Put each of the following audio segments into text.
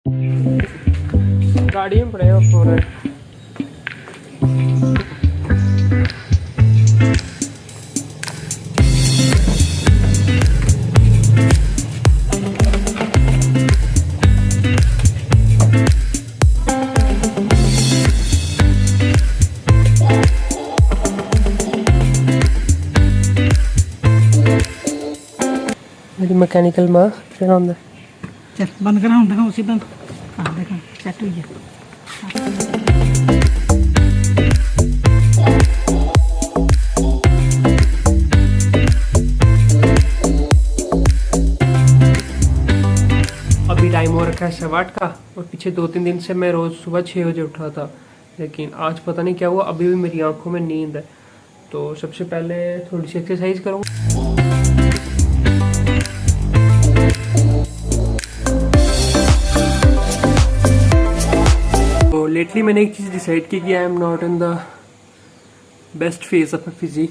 गाड़ी में पड़ेगा फोन है। मेरी मैकेनिकल माँ फिर आंदा चल बंद करा देखो उसी बंद हाँ देखो सेट हुई है। अभी टाइम हो रखा है 8:15 का और पिछले 2-3 दिन से मैं रोज़ सुबह 6 बजे उठा था, लेकिन आज पता नहीं क्या हुआ, अभी भी मेरी आंखों में नींद है। तो सबसे पहले थोड़ी सी एक्सरसाइज करूँगा। तो लेटली मैंने एक चीज़ डिसाइड की कि I am not in the best phase of physique,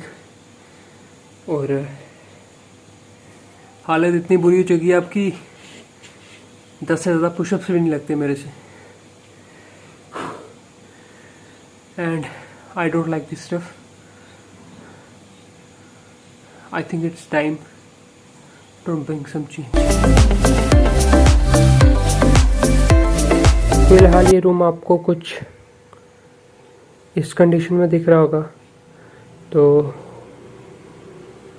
और हालत इतनी बुरी हो चुकी है आपकी 10 से ज़्यादा पुशअप्स भी नहीं लगते मेरे से, and I don't like this stuff. I think it's time to bring some change. फिलहाल ये रूम आपको कुछ इस कंडीशन में दिख रहा होगा, तो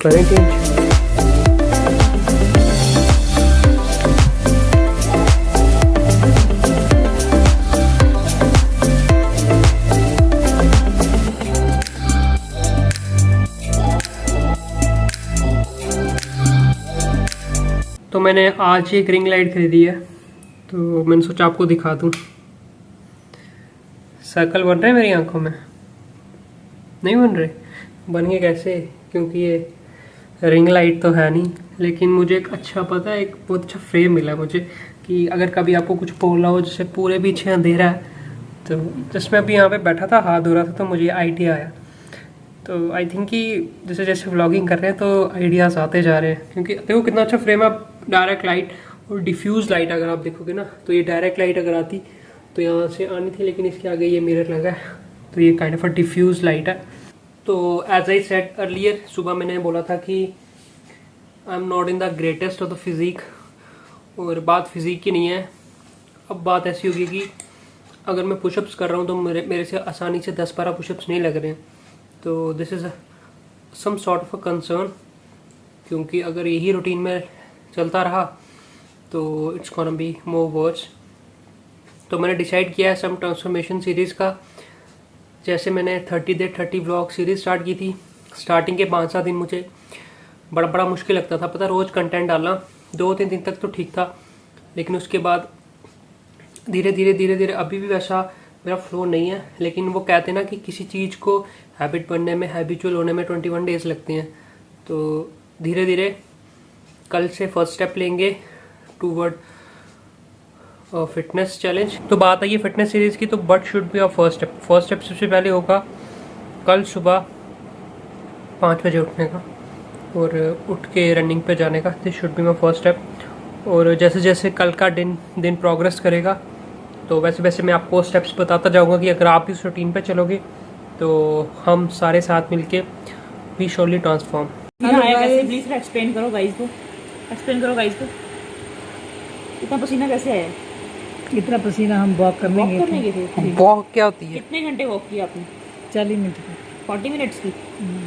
करें चेंज। तो मैंने आज एक रिंग लाइट खरीदी है, तो मैंने सोचा आपको दिखा दूँ। सर्कल बन रहे हैं मेरी आंखों में? नहीं बन रहे। बन गए कैसे? क्योंकि ये रिंग लाइट तो है नहीं, लेकिन मुझे एक अच्छा पता है, एक बहुत अच्छा फ्रेम मिला मुझे कि अगर कभी आपको कुछ बोलना हो, जैसे पूरे पीछे अंधेरा है, तो जस्ट मैं अभी यहाँ पे बैठा था, हाथ धो रहा था, तो मुझे आइडिया आया। तो आई थिंक कि जैसे जैसे व्लॉगिंग कर रहे हैं तो आइडियाज़ आते जा रहे हैं, क्योंकि देखो कितना अच्छा फ्रेम है। डायरेक्ट लाइट और डिफ्यूज लाइट अगर आप देखोगे ना, तो ये डायरेक्ट लाइट अगर आती तो यहाँ से आनी थी, लेकिन इसके आगे ये मिरर लगा है, तो ये kind of a diffuse light है। तो एज आई सेड अर्लियर, सुबह मैंने बोला था कि I am not in the greatest of the physique, और बात फिजिक की नहीं है। अब बात ऐसी होगी कि अगर मैं पुशअप्स कर रहा हूँ तो मेरे से आसानी से 10-12 पुशअप्स नहीं लग रहे हैं, तो this is some sort of a concern, क्योंकि अगर यही रूटीन में चलता रहा तो it's gonna be more worse. तो मैंने डिसाइड किया है सम ट्रांसफॉर्मेशन सीरीज़ का। जैसे मैंने 30 डे 30 व्लॉग सीरीज़ स्टार्ट की थी, स्टार्टिंग के 5-7 दिन मुझे बड़ा मुश्किल लगता था, पता, रोज़ कंटेंट डालना। 2-3 दिन तक तो ठीक था, लेकिन उसके बाद धीरे धीरे अभी भी वैसा मेरा फ्लो नहीं है। लेकिन वो कहते हैं ना कि किसी चीज़ को हैबिट बनने में, हैबिचुअल होने में 21 डेज़ लगते हैं। तो धीरे धीरे कल से फर्स्ट स्टेप लेंगे टूवर्ड फिटनेस चैलेंज। तो बात आई है फिटनेस सीरीज़ की, तो but should be our first step. First step सबसे पहले होगा कल सुबह 5 बजे उठने का और उठ के रनिंग पे जाने का। This should be my first step. और जैसे जैसे कल का दिन प्रोग्रेस करेगा, तो वैसे वैसे मैं आपको स्टेप्स बताता जाऊंगा कि अगर आप इस रूटीन पे चलोगे तो हम सारे साथ मिलके we surely transform. Please explain करो गाइस को, इतना पसीना कैसे आया? इतना पसीना हम वॉक करने गए थे। वॉक क्या होती है? कितने घंटे वॉक किया आपने? 40 मिनट की। 40 मिनट्स की।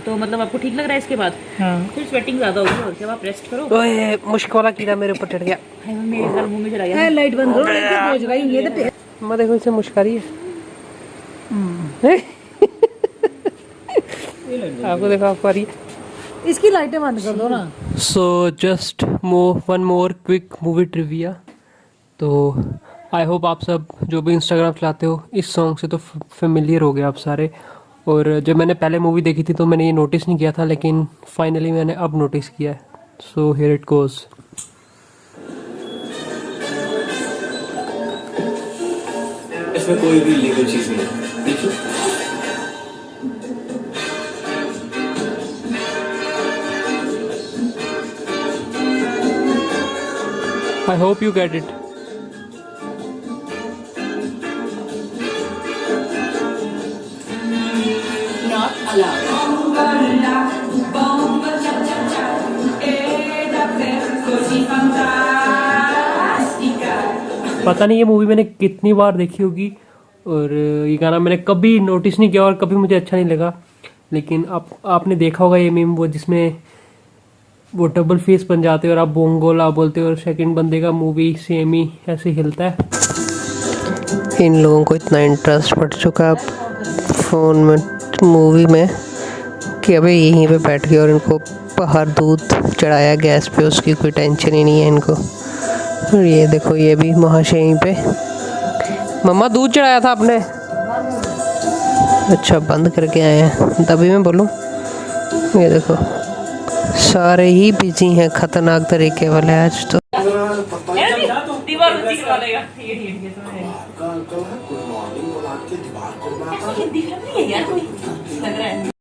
तो मतलब आपको ठीक लग रहा है इसके बाद? हाँ। फिर स्वेटिंग ज्यादा होगी, और जब आप रेस्ट करो। ओए मुश्क वाला कीड़ा मेरे ऊपर चढ़ गया। हाय मेरे गल मुंह में चला गया। लाइट बंद करो, नहीं तो पहुंच रही है। तो मैं देखो इसे मुश्क आ रही है। आपको देखो, आपको आ रही है। इसकी लाइटें बंद कर दो ना। So just one more quick movie trivia. तो आई होप आप सब जो भी इंस्टाग्राम चलाते हो, इस सॉन्ग से तो फेमिलियर हो गए आप सारे। और जब मैंने पहले मूवी देखी थी तो मैंने ये नोटिस नहीं किया था, लेकिन फाइनली मैंने अब नोटिस किया है। So here it goes. इसमें कोई भी लीगल चीज नहीं है, ठीक है? I hope you get it. पता नहीं ये मूवी मैंने कितनी बार देखी होगी और ये गाना मैंने कभी नोटिस नहीं किया और कभी मुझे अच्छा नहीं लगा। लेकिन आपने देखा होगा ये मीम, वो जिसमें वो डबल फेस बन जाते हैं और आप बोंगोला बोलते हो और सेकंड बंदे का मूवी सेम ही ऐसे हिलता है। इन लोगों को इतना इंटरेस्ट पड़ चुका है फ़ोन में मूवी में कि अबे यहीं पे बैठ गए और इनको बाहर दूध चढ़ाया गैस पे, उसकी कोई टेंशन ही नहीं है इनको। और ये देखो ये भी महाशय यहीं पे, मम्मा दूध चढ़ाया था आपने? अच्छा बंद करके आए हैं, तभी मैं बोलूँ। ये देखो सारे ही बिजी हैं खतरनाक तरीके वाले आज तो। दीवार ऊंची करवा लेगा ये ठीक है तो है। ये दिख रहा नहीं है यार कोई लग रहा है।